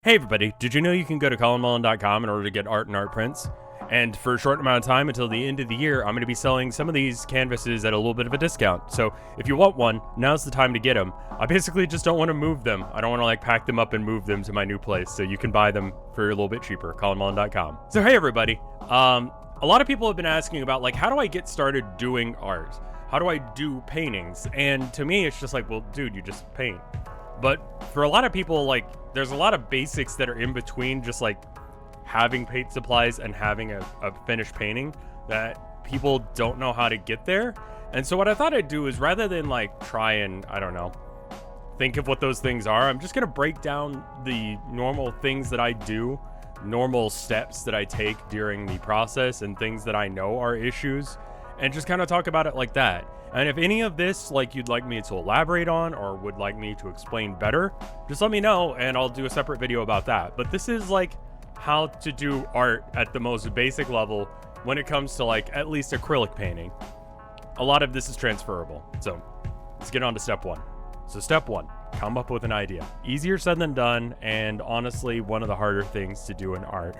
Hey everybody, did you know you can go to colinmullen.com in order to get art and art prints? And for a short amount of time until the end of the year, I'm going to be selling some of these canvases at a little bit of a discount. So if you want one, now's the time to get them. I basically just don't want to move them. I don't want to like pack them up and move them to my new place. So you can buy them for a little bit cheaper, colinmullen.com. So hey everybody, a lot of people have been asking about like, how do I get started doing art? How do I do paintings? And to me, it's just like, well, dude, you just paint. But for a lot of people, like, there's a lot of basics that are in between just like having paint supplies and having a finished painting that people don't know how to get there. And so what I thought I'd do is, rather than like try and, I don't know, think of what those things are, I'm just gonna break down the normal things that I do, normal steps that I take during the process, and things that I know are issues, and just kind of talk about it like that. And if any of this, like, you'd like me to elaborate on or would like me to explain better, just let me know and I'll do a separate video about that. But this is like how to do art at the most basic level when it comes to like at least acrylic painting. A lot of this is transferable. So let's get on to step one. So step one, come up with an idea. Easier said than done, and honestly, one of the harder things to do in art.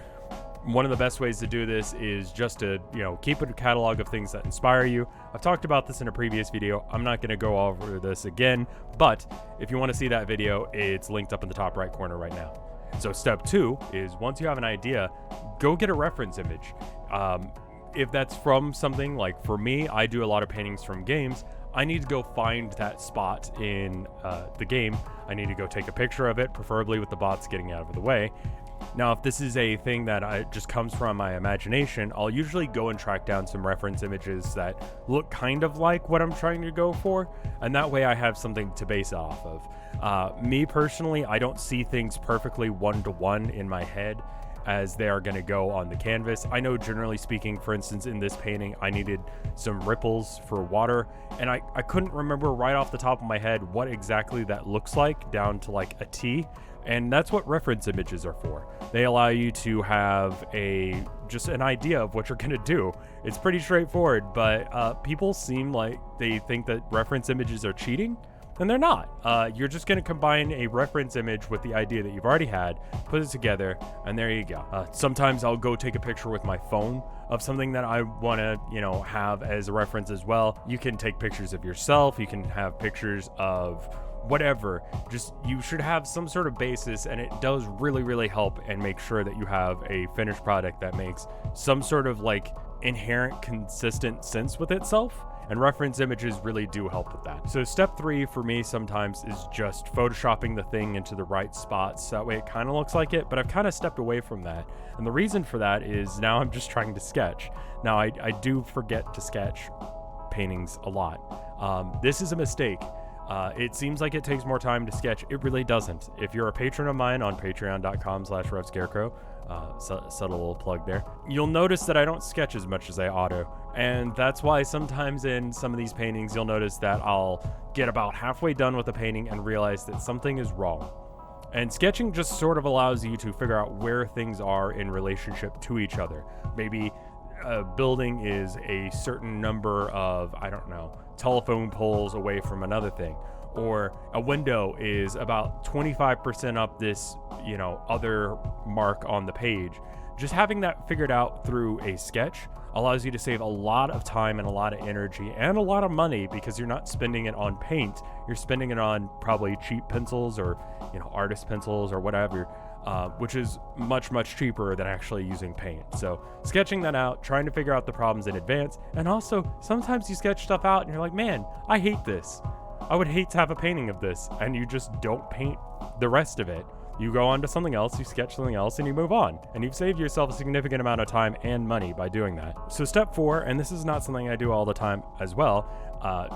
One of the best ways to do this is just to, keep a catalog of things that inspire you. I've talked about this in a previous video. I'm not going to go over this again, but if you want to see that video, it's linked up in the top right corner right now. So step two is, once you have an idea, go get a reference image. If that's from something, like for me, I do a lot of paintings from games. I need to go find that spot in the game. I need to go take a picture of it, preferably with the bots getting out of the way. Now, if this is a thing that just comes from my imagination, I'll usually go and track down some reference images that look kind of like what I'm trying to go for, and that way I have something to base off of. Me personally, I don't see things perfectly one-to-one in my head as they are going to go on the canvas. I know, generally speaking, for instance, in this painting, I needed some ripples for water, and I couldn't remember right off the top of my head what exactly that looks like down to like a T. And that's what reference images are for. They allow you to have just an idea of what you're going to do. It's pretty straightforward, but people seem like they think that reference images are cheating, and they're not. You're just going to combine a reference image with the idea that you've already had, put it together, and there you go. Sometimes I'll go take a picture with my phone of something that I want to, have as a reference as well. You can take pictures of yourself. You can have pictures of whatever. Just, you should have some sort of basis, and it does really, really help and make sure that you have a finished product that makes some sort of like inherent consistent sense with itself. And reference images really do help with that. So step three for me sometimes is just photoshopping the thing into the right spots. So that way it kind of looks like it, but I've kind of stepped away from that. And the reason for that is now I'm just trying to sketch. Now I do forget to sketch paintings a lot. This is a mistake. It seems like it takes more time to sketch. It really doesn't. If you're a patron of mine on patreon.com/RevScarecrow, subtle little plug there, you'll notice that I don't sketch as much as I ought to. And that's why sometimes in some of these paintings, you'll notice that I'll get about halfway done with a painting and realize that something is wrong. And sketching just sort of allows you to figure out where things are in relationship to each other. Maybe a building is a certain number of, I don't know, telephone poles away from another thing, or a window is about 25% up this, other mark on the page. Just having that figured out through a sketch allows you to save a lot of time and a lot of energy and a lot of money, because you're not spending it on paint. You're spending it on probably cheap pencils or, artist pencils or whatever, which is much, much cheaper than actually using paint. So sketching that out, trying to figure out the problems in advance. And also, sometimes you sketch stuff out and you're like, man, I hate this. I would hate to have a painting of this. And you just don't paint the rest of it. You go on to something else, you sketch something else, and you move on. And you've saved yourself a significant amount of time and money by doing that. So step four, and this is not something I do all the time as well,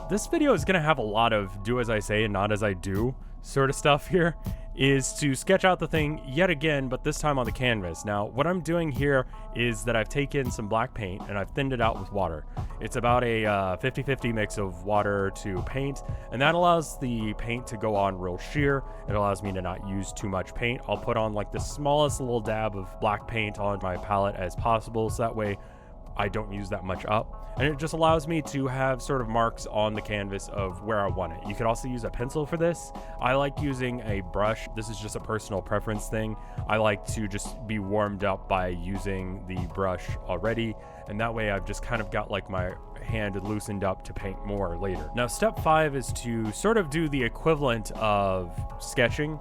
this video is going to have a lot of do as I say and not as I do sort of stuff here, is to sketch out the thing yet again, but this time on the canvas. Now, what I'm doing here is that I've taken some black paint and I've thinned it out with water. It's about a 50-50 mix of water to paint, and that allows the paint to go on real sheer. It allows me to not use too much paint. I'll put on like the smallest little dab of black paint on my palette as possible, so that way I don't use that much up, and it just allows me to have sort of marks on the canvas of where I want it. You could also use a pencil for this. I like using a brush. This is just a personal preference thing. I like to just be warmed up by using the brush already, and that way I've just kind of got like my hand loosened up to paint more later. Now, step 5 is to sort of do the equivalent of sketching,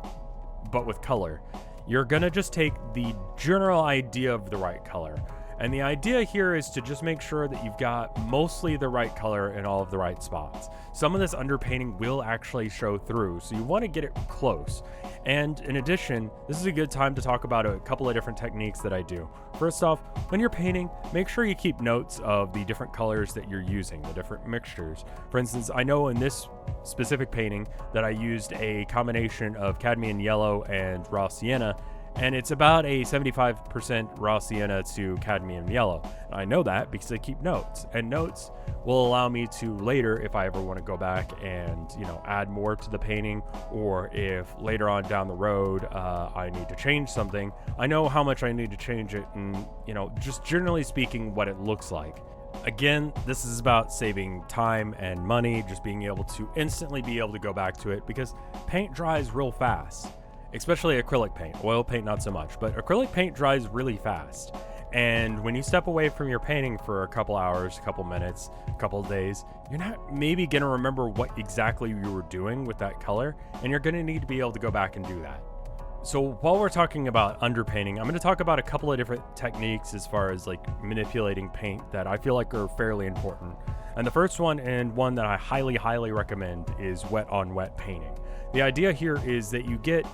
but with color. You're gonna just take the general idea of the right color. And the idea here is to just make sure that you've got mostly the right color in all of the right spots. Some of this underpainting will actually show through, so you want to get it close. And in addition, this is a good time to talk about a couple of different techniques that I do. First off, when you're painting, make sure you keep notes of the different colors that you're using, the different mixtures. For instance, I know in this specific painting that I used a combination of cadmium yellow and raw sienna, and it's about a 75% raw sienna to cadmium yellow. And I know that because I keep notes, and notes will allow me to later, if I ever want to go back and, you know, add more to the painting, or if later on down the road I need to change something, I know how much I need to change it, and, you know, just generally speaking what it looks like. Again, this is about saving time and money, just being able to instantly be able to go back to it, because paint dries real fast. Especially acrylic paint. Oil paint, not so much, but acrylic paint dries really fast. And when you step away from your painting for a couple hours, a couple minutes, a couple of days, you're not maybe gonna remember what exactly you were doing with that color, and you're gonna need to be able to go back and do that. So while we're talking about underpainting, I'm gonna talk about a couple of different techniques as far as like manipulating paint that I feel like are fairly important. And the first one, and one that I highly recommend, is wet on wet painting. The idea here is that you get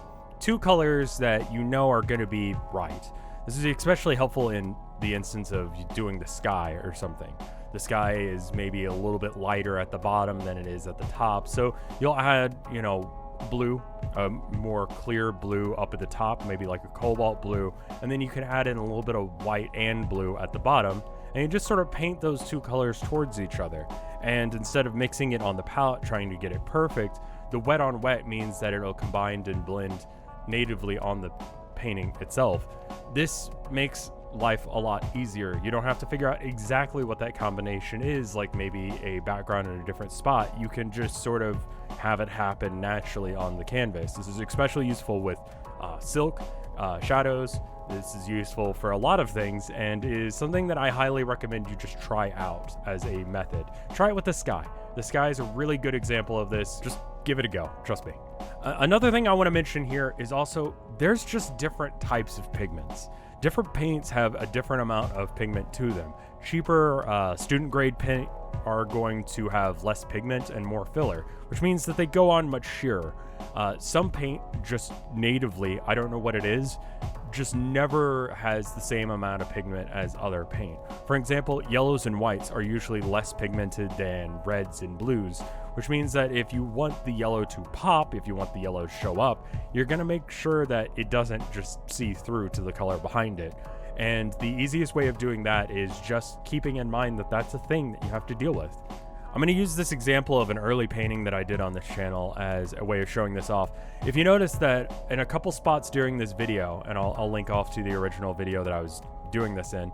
two colors that you know are going to be right. This is especially helpful in the instance of doing the sky or something. The sky is maybe a little bit lighter at the bottom than it is at the top, so you'll add, you know, blue, a more clear blue up at the top, maybe like a cobalt blue, and then you can add in a little bit of white and blue at the bottom, and you just sort of paint those two colors towards each other. And instead of mixing it on the palette trying to get it perfect, the wet on wet means that it'll combine and blend natively on the painting itself. This makes life a lot easier. You don't have to figure out exactly what that combination is, like maybe a background in a different spot. You can just sort of have it happen naturally on the canvas. This is especially useful with silk, shadows. This is useful for a lot of things, and is something that I highly recommend you just try out as a method. Try it with the sky. The sky is a really good example of this. Just give it a go, trust me. Another thing I want to mention here is also there's just different types of pigments. Different paints have a different amount of pigment to them. Cheaper student grade paint are going to have less pigment and more filler, which means that they go on much sheerer. Some paint just natively, I don't know what it is, just never has the same amount of pigment as other paint. For example, yellows and whites are usually less pigmented than reds and blues, which means that if you want the yellow to pop, if you want the yellow to show up, you're gonna make sure that it doesn't just see through to the color behind it. And the easiest way of doing that is just keeping in mind that that's a thing that you have to deal with. I'm going to use this example of an early painting that I did on this channel as a way of showing this off. If you notice that in a couple spots during this video, and I'll link off to the original video that I was doing this in,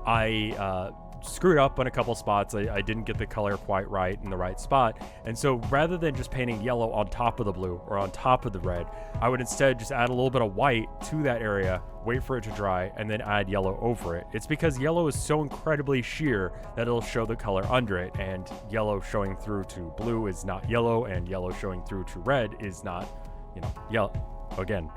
I screwed up on a couple spots. I didn't get the color quite right in the right spot, and so rather than just painting yellow on top of the blue or on top of the red, I would instead just add a little bit of white to that area, wait for it to dry, and then add yellow over it. It's because yellow is so incredibly sheer that it'll show the color under it, and yellow showing through to blue is not yellow, and yellow showing through to red is not, you know, yellow again.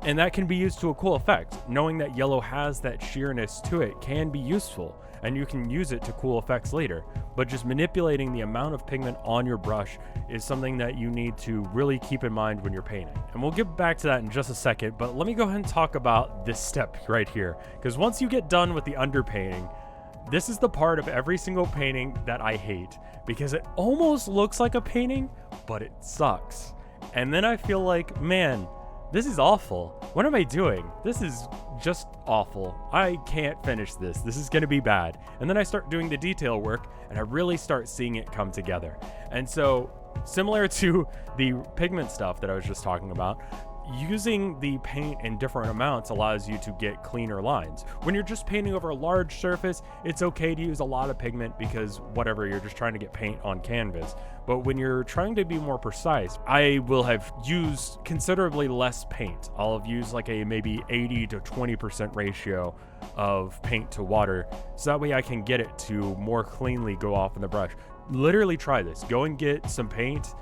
And that can be used to a cool effect. Knowing that yellow has that sheerness to it can be useful, and you can use it to cool effects later. But just manipulating the amount of pigment on your brush is something that you need to really keep in mind when you're painting. And we'll get back to that in just a second, but let me go ahead and talk about this step right here. Because once you get done with the underpainting, this is the part of every single painting that I hate, because it almost looks like a painting, but it sucks. And then I feel like, man, this is awful. What am I doing? This is just awful. I can't finish this. This is going to be bad. And then I start doing the detail work, and I really start seeing it come together. And so, similar to the pigment stuff that I was just talking about, using the paint in different amounts allows you to get cleaner lines. When you're just painting over a large surface, it's okay to use a lot of pigment because whatever, you're just trying to get paint on canvas. But when you're trying to be more precise, I will have used considerably less paint. I'll have used like a maybe 80 to 20% ratio of paint to water, so that way I can get it to more cleanly go off in the brush. Literally try this. Go and get some paint,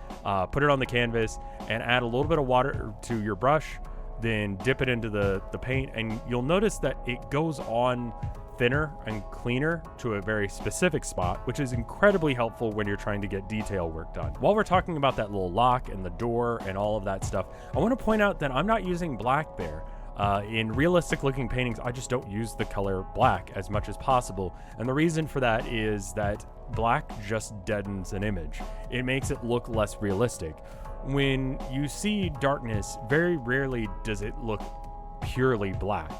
put it on the canvas, and add a little bit of water to your brush, then dip it into the paint, and you'll notice that it goes on thinner and cleaner to a very specific spot, which is incredibly helpful when you're trying to get detail work done. While we're talking about that little lock and the door and all of that stuff, I want to point out that I'm not using black there. In realistic looking paintings, I just don't use the color black as much as possible. And the reason for that is that black just deadens an image. It makes it look less realistic. When you see darkness, very rarely does it look purely black.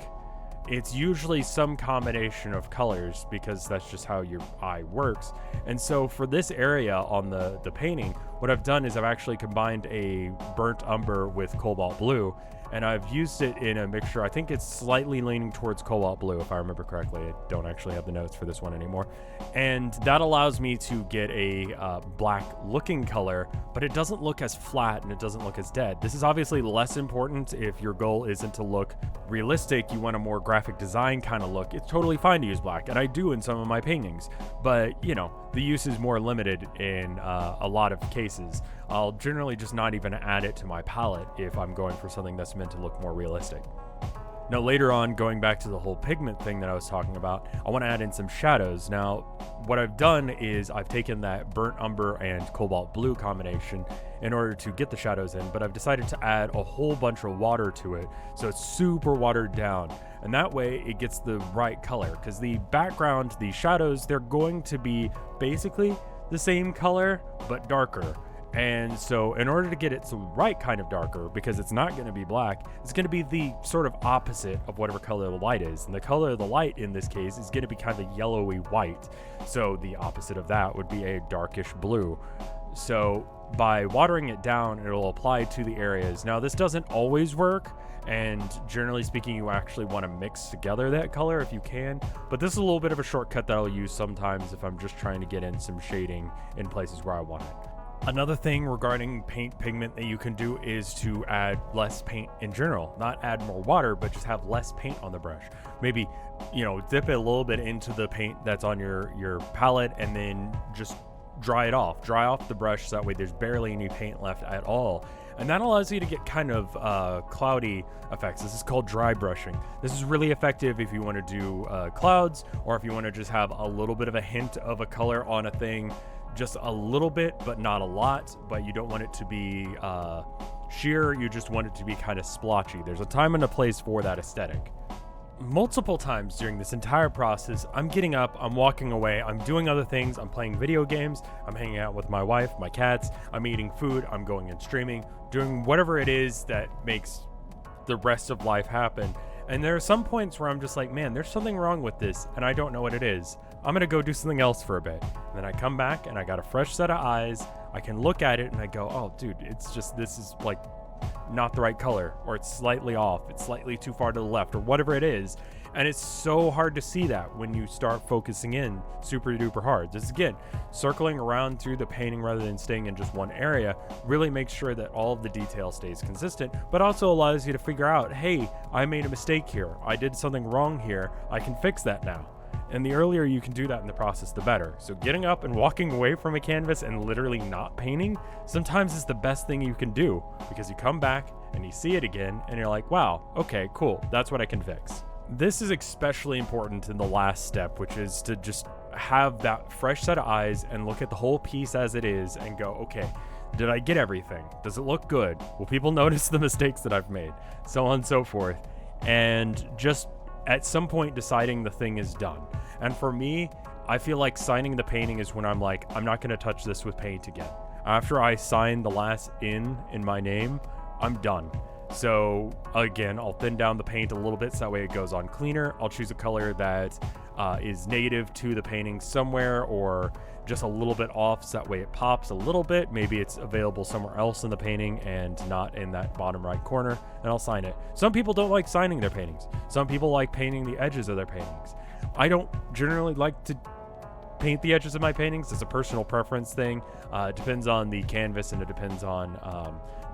It's usually some combination of colors because that's just how your eye works. And so for this area on the painting, what I've done is I've actually combined a burnt umber with cobalt blue, and I've used it in a mixture. I think it's slightly leaning towards cobalt blue, if I remember correctly. I don't actually have the notes for this one anymore. And that allows me to get a black looking color, but it doesn't look as flat and it doesn't look as dead. This is obviously less important if your goal isn't to look realistic. You want a more graphic design kind of look. It's totally fine to use black, and I do in some of my paintings, but you know, the use is more limited in a lot of cases. I'll generally just not even add it to my palette if I'm going for something that's meant to look more realistic. Now later on, going back to the whole pigment thing that I was talking about, I want to add in some shadows. Now, what I've done is I've taken that burnt umber and cobalt blue combination in order to get the shadows in, but I've decided to add a whole bunch of water to it, so it's super watered down. And that way it gets the right color, because the background, the shadows, they're going to be basically the same color, but darker. And so in order to get it the right kind of darker, because it's not going to be black, it's going to be the sort of opposite of whatever color the light is. And the color of the light in this case is going to be kind of yellowy white. So the opposite of that would be a darkish blue. So by watering it down, it'll apply to the areas. Now this doesn't always work, and generally speaking, you actually want to mix together that color if you can, but this is a little bit of a shortcut that I'll use sometimes if I'm just trying to get in some shading in places where I want it. Another thing regarding paint pigment that you can do is to add less paint in general. Not add more water, but just have less paint on the brush. Maybe, you know, dip it a little bit into the paint that's on your palette, and then just dry it off. Dry off the brush so that way there's barely any paint left at all. And that allows you to get kind of cloudy effects. This is called dry brushing. This is really effective if you want to do clouds, or if you want to just have a little bit of a hint of a color on a thing. Just a little bit, but not a lot, but you don't want it to be sheer. You just want it to be kind of splotchy. There's a time and a place for that aesthetic. Multiple times during this entire process, I'm getting up, I'm walking away, I'm doing other things, I'm playing video games, I'm hanging out with my wife, my cats, I'm eating food, I'm going and streaming, doing whatever it is that makes the rest of life happen. And there are some points where I'm just like, man, there's something wrong with this, and I don't know what it is. I'm gonna go do something else for a bit. And then I come back and I got a fresh set of eyes. I can look at it and I go, oh dude, it's just, this is like not the right color, or it's slightly off, it's slightly too far to the left, or whatever it is. And it's so hard to see that when you start focusing in super duper hard. This again, circling around through the painting rather than staying in just one area really makes sure that all of the detail stays consistent, but also allows you to figure out, hey, I made a mistake here, I did something wrong here, I can fix that now. And the earlier you can do that in the process, the better. So getting up and walking away from a canvas and literally not painting sometimes is the best thing you can do, because you come back and you see it again and you're like, wow, okay, cool, that's what I can fix. This is especially important in the last step, which is to just have that fresh set of eyes and look at the whole piece as it is and go, okay, did I get everything? Does it look good? Will people notice the mistakes that I've made? So on and so forth. And just at some point deciding the thing is done. And for me, I feel like signing the painting is when I'm like, I'm not going to touch this with paint again. After I sign the last in my name, I'm done. So again, I'll thin down the paint a little bit so that way it goes on cleaner. I'll choose a color that is native to the painting somewhere, or just a little bit off, so that way it pops a little bit. Maybe it's available somewhere else in the painting and not in that bottom right corner, and I'll sign it. Some people don't like signing their paintings. Some people like painting the edges of their paintings. I don't generally like to paint the edges of my paintings. It's a personal preference thing. It depends on the canvas and it depends on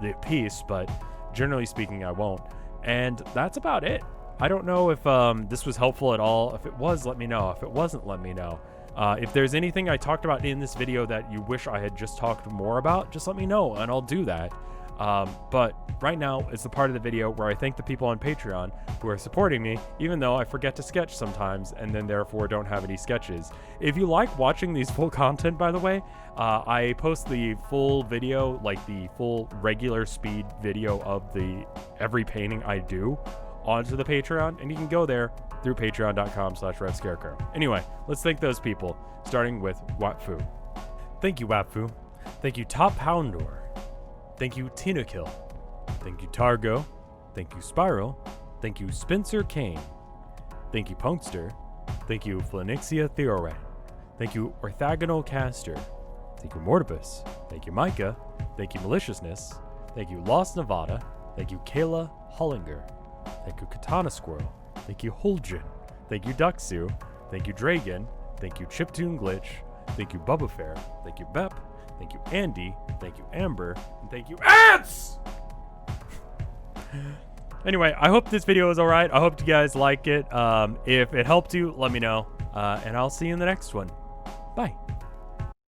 the piece, but generally speaking, I won't. And that's about it. I don't know if this was helpful at all. If it was, let me know. If it wasn't, let me know. If there's anything I talked about in this video that you wish I had just talked more about, just let me know and I'll do that. But right now it's the part of the video where I thank the people on Patreon who are supporting me, even though I forget to sketch sometimes and then therefore don't have any sketches. If you like watching these full content, by the way, I post the full video, like the full regular speed video of every painting I do onto the Patreon, and you can go there through patreon.com/RevScarecrow. Anyway, let's thank those people, starting with Watfu. Thank you, Watfu. Thank you, Top Houndor. Thank you, Tinakill. Thank you, Targo. Thank you, Spiral. Thank you, Spencer Kane. Thank you, Punkster. Thank you, Phoenixia Theoret. Thank you, Orthogonal Caster. Thank you, Mortibus. Thank you, Micah. Thank you, Maliciousness. Thank you, Lost Nevada. Thank you, Kayla Hollinger. Thank you, Katana Squirrel. Thank you, Huljin. Thank you, Duxu. Thank you, Dragon. Thank you, Chiptune Glitch. Thank you, Bubba Fair. Thank you, Bep. Thank you, Andy. Thank you, Amber. And thank you, Ants! Anyway, I hope this video was alright. I hope you guys like it. If it helped you, let me know. And I'll see you in the next one. Bye.